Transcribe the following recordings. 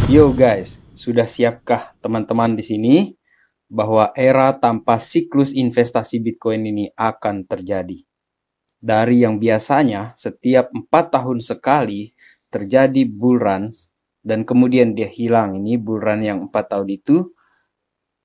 Yo guys, sudah siapkah teman-teman di sini bahwa era tanpa siklus investasi Bitcoin ini akan terjadi? Dari yang biasanya setiap 4 tahun sekali terjadi bull run dan kemudian dia hilang, ini bull run yang 4 tahun itu,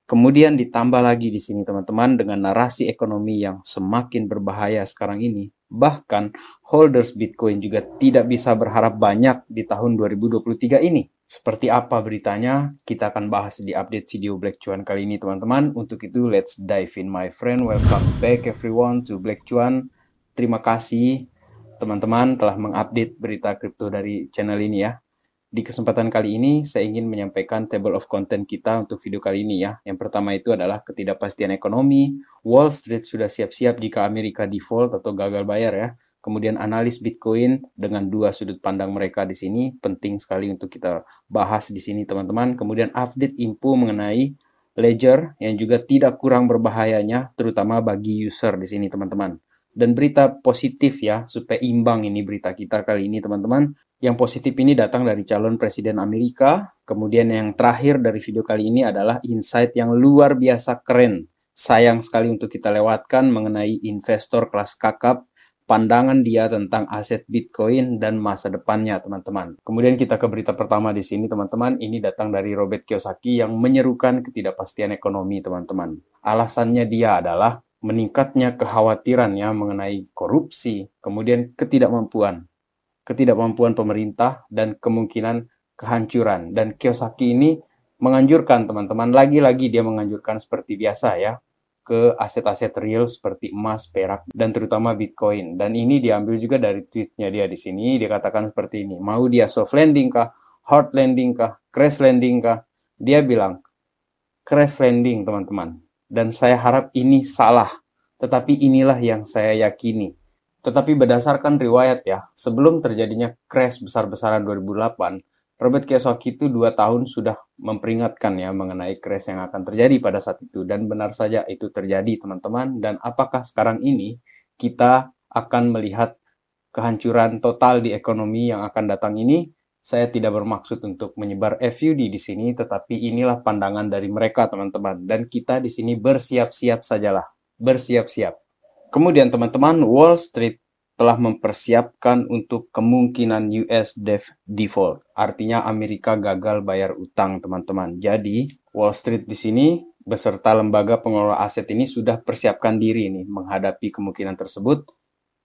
kemudian ditambah lagi di sini teman-teman dengan narasi ekonomi yang semakin berbahaya sekarang ini. Bahkan holders Bitcoin juga tidak bisa berharap banyak di tahun 2023 ini. Seperti apa beritanya? Kita akan bahas di update video Black Cuan kali ini teman-teman. Untuk itu let's dive in my friend. Welcome back everyone to Black Cuan. Terima kasih teman-teman telah mengupdate berita kripto dari channel ini ya. Di kesempatan kali ini, saya ingin menyampaikan table of content kita untuk video kali ini ya. Yang pertama itu adalah ketidakpastian ekonomi. Wall Street sudah siap-siap jika Amerika default atau gagal bayar ya. Kemudian analis Bitcoin dengan dua sudut pandang mereka di sini penting sekali untuk kita bahas di sini teman-teman. Kemudian update info mengenai ledger yang juga tidak kurang berbahayanya terutama bagi user di sini teman-teman. Dan berita positif ya, supaya imbang ini berita kita kali ini teman-teman. Yang positif ini datang dari calon presiden Amerika. Kemudian yang terakhir dari video kali ini adalah insight yang luar biasa keren. Sayang sekali untuk kita lewatkan mengenai investor kelas kakap, pandangan dia tentang aset Bitcoin dan masa depannya teman-teman. Kemudian kita ke berita pertama di sini teman-teman. Ini datang dari Robert Kiyosaki yang menyerukan ketidakpastian ekonomi teman-teman. Alasannya dia adalah meningkatnya kekhawatirannya mengenai korupsi, kemudian ketidakmampuan pemerintah, dan kemungkinan kehancuran. Dan Kiyosaki ini menganjurkan teman-teman, lagi-lagi dia menganjurkan seperti biasa ya, ke aset-aset real seperti emas, perak, dan terutama Bitcoin. Dan ini diambil juga dari tweetnya dia di sini, dia katakan seperti ini, mau dia soft landing kah, hard landing kah, crash landing kah, dia bilang, crash landing teman-teman. Dan saya harap ini salah, tetapi inilah yang saya yakini. Tetapi berdasarkan riwayat ya, sebelum terjadinya crash besar-besaran 2008, Robert Kiyosaki itu 2 tahun sudah memperingatkan ya mengenai crash yang akan terjadi pada saat itu. Dan benar saja itu terjadi teman-teman. Dan apakah sekarang ini kita akan melihat kehancuran total di ekonomi yang akan datang ini? Saya tidak bermaksud untuk menyebar FUD di sini, tetapi inilah pandangan dari mereka teman-teman. Dan kita di sini bersiap-siap sajalah, bersiap-siap. Kemudian teman-teman, Wall Street telah mempersiapkan untuk kemungkinan US default. Artinya Amerika gagal bayar utang teman-teman. Jadi Wall Street di sini beserta lembaga pengelola aset ini sudah persiapkan diri nih menghadapi kemungkinan tersebut.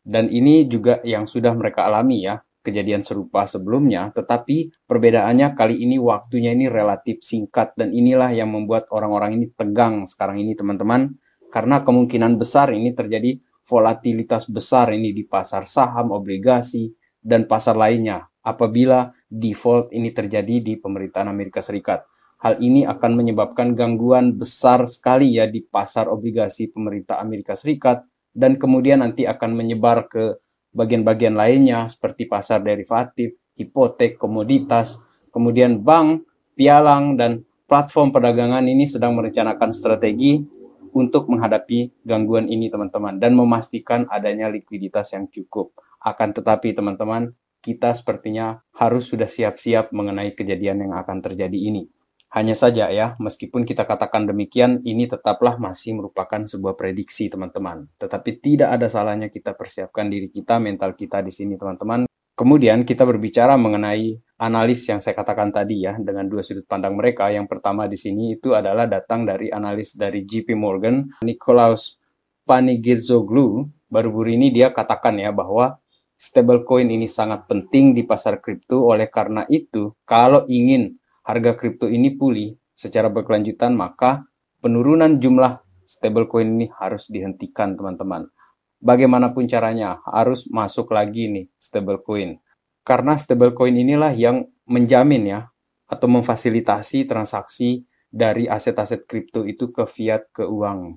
Dan ini juga yang sudah mereka alami ya, kejadian serupa sebelumnya, tetapi perbedaannya kali ini waktunya ini relatif singkat, dan inilah yang membuat orang-orang ini tegang sekarang ini teman-teman, karena kemungkinan besar ini terjadi volatilitas besar ini di pasar saham, obligasi, dan pasar lainnya apabila default ini terjadi di pemerintahan Amerika Serikat. Hal ini akan menyebabkan gangguan besar sekali ya di pasar obligasi pemerintah Amerika Serikat, dan kemudian nanti akan menyebar ke bagian-bagian lainnya seperti pasar derivatif, hipotek, komoditas, kemudian bank, pialang, dan platform perdagangan ini sedang merencanakan strategi untuk menghadapi gangguan ini teman-teman dan memastikan adanya likuiditas yang cukup. Akan tetapi teman-teman, kita sepertinya harus sudah siap-siap mengenai kejadian yang akan terjadi ini. Hanya saja ya, meskipun kita katakan demikian, ini tetaplah masih merupakan sebuah prediksi teman-teman. Tetapi tidak ada salahnya kita persiapkan diri kita, mental kita di sini teman-teman. Kemudian kita berbicara mengenai analis yang saya katakan tadi ya, dengan dua sudut pandang mereka. Yang pertama di sini itu adalah datang dari analis dari JP Morgan, Nicolaus Panigirzoglu. Baru-baru ini dia katakan ya bahwa stablecoin ini sangat penting di pasar kripto. Oleh karena itu, kalau ingin harga kripto ini pulih secara berkelanjutan, maka penurunan jumlah stablecoin ini harus dihentikan teman-teman. Bagaimanapun caranya harus masuk lagi nih stablecoin. Karena stablecoin inilah yang menjamin ya atau memfasilitasi transaksi dari aset-aset kripto itu ke fiat, ke uang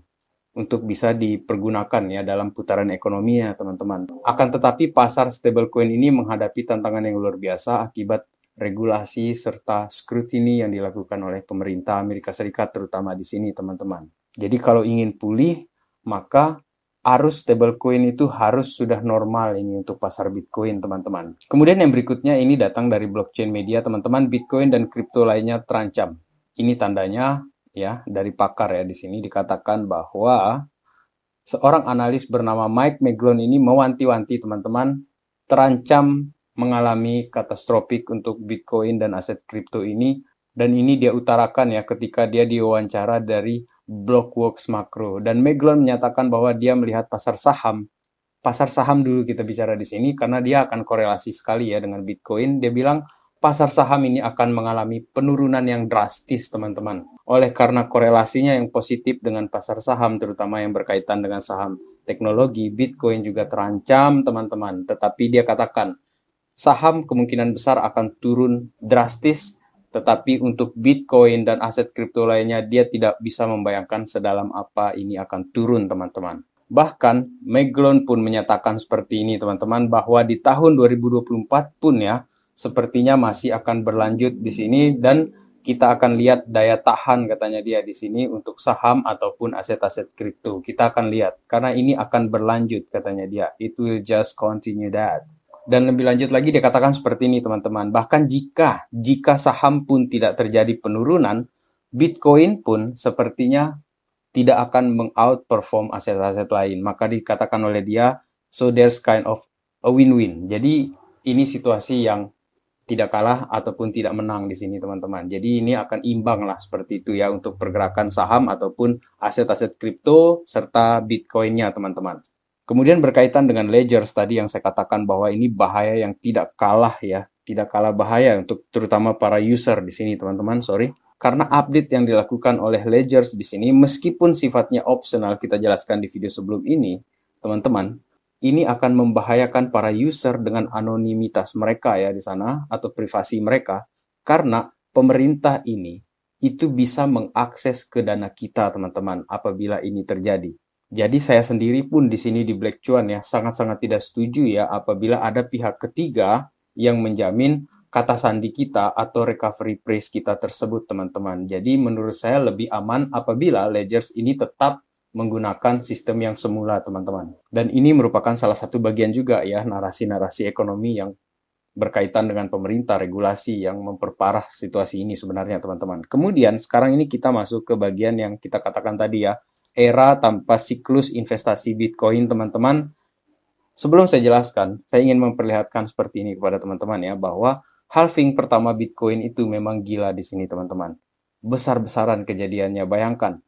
untuk bisa dipergunakan ya dalam putaran ekonomi ya teman-teman. Akan tetapi pasar stablecoin ini menghadapi tantangan yang luar biasa akibat regulasi serta scrutiny yang dilakukan oleh pemerintah Amerika Serikat terutama di sini teman-teman. Jadi kalau ingin pulih, maka arus stablecoin itu harus sudah normal ini untuk pasar Bitcoin, teman-teman. Kemudian yang berikutnya ini datang dari blockchain media, teman-teman. Bitcoin dan kripto lainnya terancam. Ini tandanya ya dari pakar ya, di sini dikatakan bahwa seorang analis bernama Mike McGlone ini mewanti-wanti, teman-teman, terancam mengalami katastrofik untuk Bitcoin dan aset kripto ini. Dan ini dia utarakan ya ketika dia diwawancara dari Blockworks Macro. Dan McGlone menyatakan bahwa dia melihat pasar saham dulu kita bicara di sini, karena dia akan korelasi sekali ya dengan Bitcoin. Dia bilang pasar saham ini akan mengalami penurunan yang drastis, teman-teman. Oleh karena korelasinya yang positif dengan pasar saham, terutama yang berkaitan dengan saham teknologi, Bitcoin juga terancam, teman-teman. Tetapi dia katakan, saham kemungkinan besar akan turun drastis, tetapi untuk Bitcoin dan aset kripto lainnya, dia tidak bisa membayangkan sedalam apa ini akan turun, teman-teman. Bahkan, McGlone pun menyatakan seperti ini, teman-teman, bahwa di tahun 2024 pun ya, sepertinya masih akan berlanjut di sini, dan kita akan lihat daya tahan, katanya dia di sini, untuk saham ataupun aset-aset kripto. Kita akan lihat, karena ini akan berlanjut, katanya dia. It will just continue that. Dan lebih lanjut lagi dia katakan seperti ini, teman-teman. Bahkan jika saham pun tidak terjadi penurunan, Bitcoin pun sepertinya tidak akan meng-outperform aset-aset lain. Maka dikatakan oleh dia, so there's kind of a win-win. Jadi ini situasi yang tidak kalah ataupun tidak menang di sini, teman-teman. Jadi ini akan imbang lah seperti itu ya untuk pergerakan saham ataupun aset-aset kripto serta Bitcoin-nya, teman-teman. Kemudian berkaitan dengan ledgers tadi yang saya katakan bahwa ini bahaya yang tidak kalah ya, tidak kalah bahaya untuk terutama para user di sini, teman-teman. Karena update yang dilakukan oleh ledgers di sini, meskipun sifatnya opsional, kita jelaskan di video sebelum ini, teman-teman, ini akan membahayakan para user dengan anonimitas mereka ya di sana atau privasi mereka, karena pemerintah ini itu bisa mengakses ke dana kita, teman-teman, apabila ini terjadi. Jadi saya sendiri pun di sini di Black Cuan ya sangat-sangat tidak setuju ya apabila ada pihak ketiga yang menjamin kata sandi kita atau recovery price kita tersebut, teman-teman. Jadi menurut saya lebih aman apabila ledgers ini tetap menggunakan sistem yang semula, teman-teman. Dan ini merupakan salah satu bagian juga ya narasi-narasi ekonomi yang berkaitan dengan pemerintah, regulasi yang memperparah situasi ini sebenarnya, teman-teman. Kemudian sekarang ini kita masuk ke bagian yang kita katakan tadi ya, era tanpa siklus investasi Bitcoin, teman-teman. Sebelum saya jelaskan, saya ingin memperlihatkan seperti ini kepada teman-teman ya, bahwa halving pertama Bitcoin itu memang gila di sini, teman-teman. Besar-besaran kejadiannya. Bayangkan,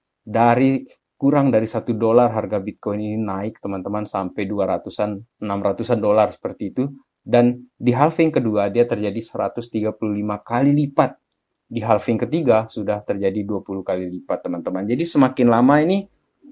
kurang dari $1 harga Bitcoin ini naik, teman-teman, sampai 200-an, 600-an dolar seperti itu. Dan di halving kedua, dia terjadi 135 kali lipat. Di halving ketiga sudah terjadi 20 kali lipat, teman-teman. Jadi semakin lama ini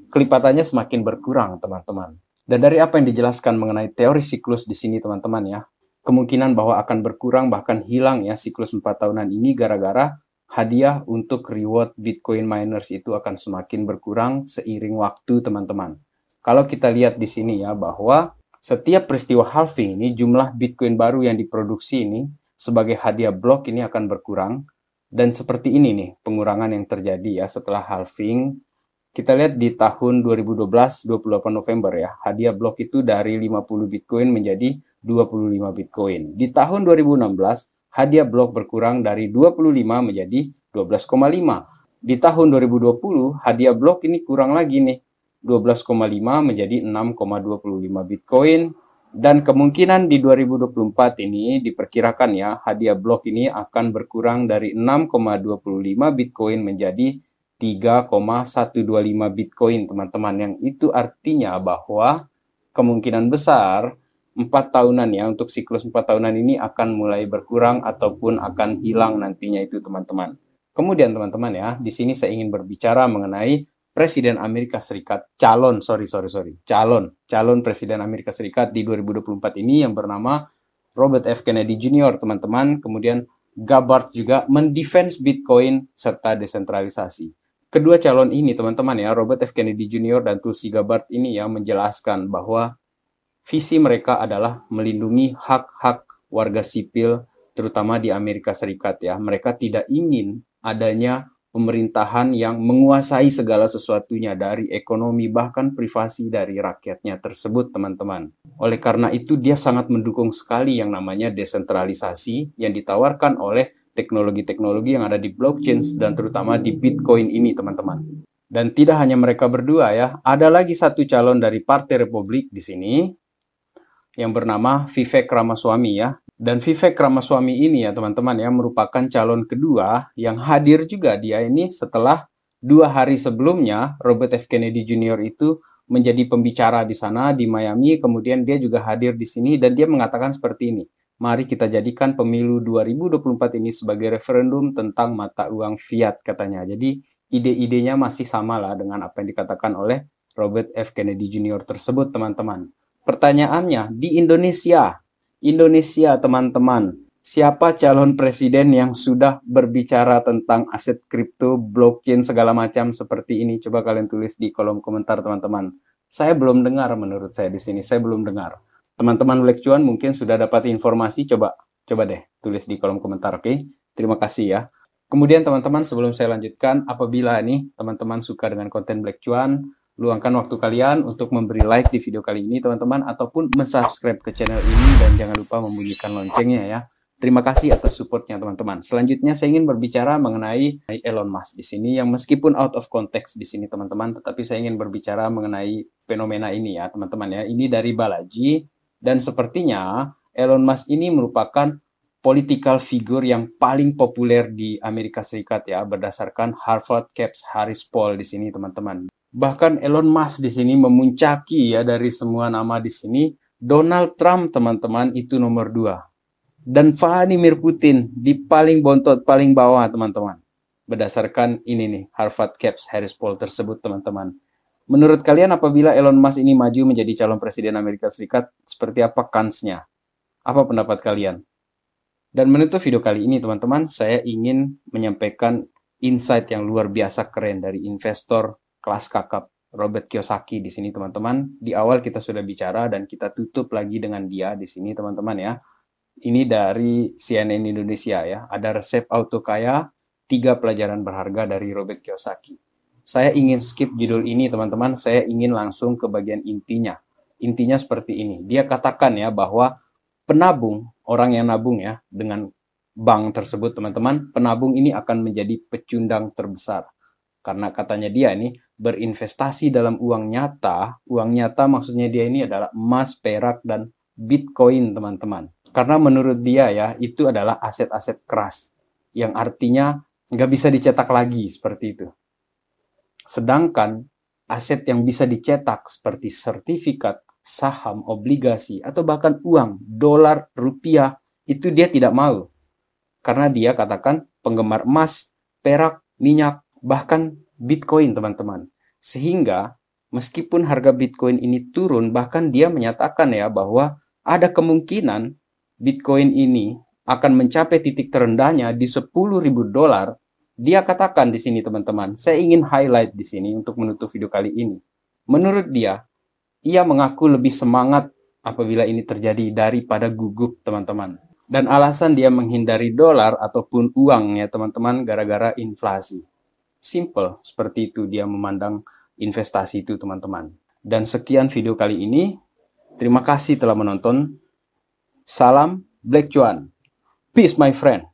kelipatannya semakin berkurang, teman-teman. Dan dari apa yang dijelaskan mengenai teori siklus di sini, teman-teman ya, kemungkinan bahwa akan berkurang bahkan hilang ya siklus 4 tahunan ini gara-gara hadiah untuk reward Bitcoin miners itu akan semakin berkurang seiring waktu, teman-teman. Kalau kita lihat di sini ya bahwa setiap peristiwa halving ini jumlah Bitcoin baru yang diproduksi ini sebagai hadiah blok ini akan berkurang. Dan seperti ini nih pengurangan yang terjadi ya setelah halving. Kita lihat di tahun 2012, 28 November ya, hadiah blok itu dari 50 Bitcoin menjadi 25 Bitcoin. Di tahun 2016, hadiah blok berkurang dari 25 menjadi 12,5. Di tahun 2020, hadiah blok ini kurang lagi nih, 12,5 menjadi 6,25 Bitcoin. Dan kemungkinan di 2024 ini diperkirakan ya, hadiah blok ini akan berkurang dari 6,25 Bitcoin menjadi 3,125 Bitcoin, teman-teman. Yang itu artinya bahwa kemungkinan besar 4 tahunan ya, untuk siklus 4 tahunan ini akan mulai berkurang ataupun akan hilang nantinya itu, teman-teman. Kemudian teman-teman ya, di sini saya ingin berbicara mengenai Presiden Amerika Serikat, calon Presiden Amerika Serikat di 2024 ini yang bernama Robert F. Kennedy Jr., teman-teman. Kemudian Gabbard juga mendefense Bitcoin serta desentralisasi. Kedua calon ini, teman-teman ya, Robert F. Kennedy Jr. dan Tulsi Gabbard ini ya menjelaskan bahwa visi mereka adalah melindungi hak-hak warga sipil, terutama di Amerika Serikat ya. Mereka tidak ingin adanya pemerintahan yang menguasai segala sesuatunya dari ekonomi bahkan privasi dari rakyatnya tersebut, teman-teman. Oleh karena itu dia sangat mendukung sekali yang namanya desentralisasi yang ditawarkan oleh teknologi-teknologi yang ada di blockchain dan terutama di Bitcoin ini, teman-teman. Dan tidak hanya mereka berdua ya, ada lagi satu calon dari Partai Republik di sini yang bernama Vivek Ramaswamy ya. Dan Vivek Ramaswamy ini ya teman-teman ya merupakan calon kedua yang hadir juga dia ini setelah 2 hari sebelumnya Robert F. Kennedy Jr. itu menjadi pembicara di sana di Miami, kemudian dia juga hadir di sini dan dia mengatakan seperti ini. Mari kita jadikan pemilu 2024 ini sebagai referendum tentang mata uang fiat katanya. Jadi ide-idenya masih sama lah dengan apa yang dikatakan oleh Robert F. Kennedy Jr. tersebut, teman-teman. Pertanyaannya, di Indonesia, teman-teman, siapa calon presiden yang sudah berbicara tentang aset kripto, blockchain, segala macam seperti ini? Coba kalian tulis di kolom komentar, teman-teman. Saya belum dengar, menurut saya di sini. Saya belum dengar. Teman-teman Black Cuan mungkin sudah dapat informasi. Coba deh tulis di kolom komentar, oke? Terima kasih ya. Kemudian, teman-teman, sebelum saya lanjutkan, apabila nih teman-teman suka dengan konten Black Cuan, luangkan waktu kalian untuk memberi like di video kali ini, teman-teman, ataupun mensubscribe ke channel ini, dan jangan lupa membunyikan loncengnya ya. Terima kasih atas supportnya, teman-teman. Selanjutnya, saya ingin berbicara mengenai Elon Musk di sini, yang meskipun out of context di sini, teman-teman, tetapi saya ingin berbicara mengenai fenomena ini ya, teman-teman ya. Ini dari Balaji, dan sepertinya Elon Musk ini merupakan political figure yang paling populer di Amerika Serikat ya, berdasarkan Harvard Caps Harris Poll di sini, teman-teman. Bahkan Elon Musk di sini memuncaki ya dari semua nama di sini. Donald Trump, teman-teman, itu nomor 2. Dan Vladimir Putin di paling bontot, paling bawah, teman-teman. Berdasarkan ini nih, Harvard Caps Harris Poll tersebut, teman-teman. Menurut kalian apabila Elon Musk ini maju menjadi calon presiden Amerika Serikat, seperti apa kansnya? Apa pendapat kalian? Dan menutup video kali ini, teman-teman, saya ingin menyampaikan insight yang luar biasa keren dari investor kelas kakap Robert Kiyosaki di sini, teman-teman. Di awal kita sudah bicara dan kita tutup lagi dengan dia di sini, teman-teman ya. Ini dari CNN Indonesia ya. Ada resep auto kaya, 3 pelajaran berharga dari Robert Kiyosaki. Saya ingin skip judul ini, teman-teman. Saya ingin langsung ke bagian intinya. Intinya seperti ini. Dia katakan ya bahwa penabung, orang yang nabung ya dengan bank tersebut, teman-teman, penabung ini akan menjadi pecundang terbesar. Karena katanya dia ini berinvestasi dalam uang nyata maksudnya dia ini adalah emas, perak, dan Bitcoin, teman-teman. Karena menurut dia ya, itu adalah aset-aset keras, yang artinya nggak bisa dicetak lagi, seperti itu. Sedangkan aset yang bisa dicetak seperti sertifikat, saham, obligasi, atau bahkan uang, dolar, rupiah, itu dia tidak mau. Karena dia katakan penggemar emas, perak, minyak, bahkan Bitcoin, teman-teman. Sehingga meskipun harga Bitcoin ini turun, bahkan dia menyatakan ya bahwa ada kemungkinan Bitcoin ini akan mencapai titik terendahnya di $10.000. Dia katakan di sini, teman-teman. Saya ingin highlight di sini untuk menutup video kali ini. Menurut dia, ia mengaku lebih semangat apabila ini terjadi daripada gugup, teman-teman. Dan alasan dia menghindari dolar ataupun uang ya, teman-teman, gara-gara inflasi. Simple, seperti itu dia memandang investasi itu, teman-teman. Dan sekian video kali ini. Terima kasih telah menonton. Salam Black Cuan. Peace, my friend.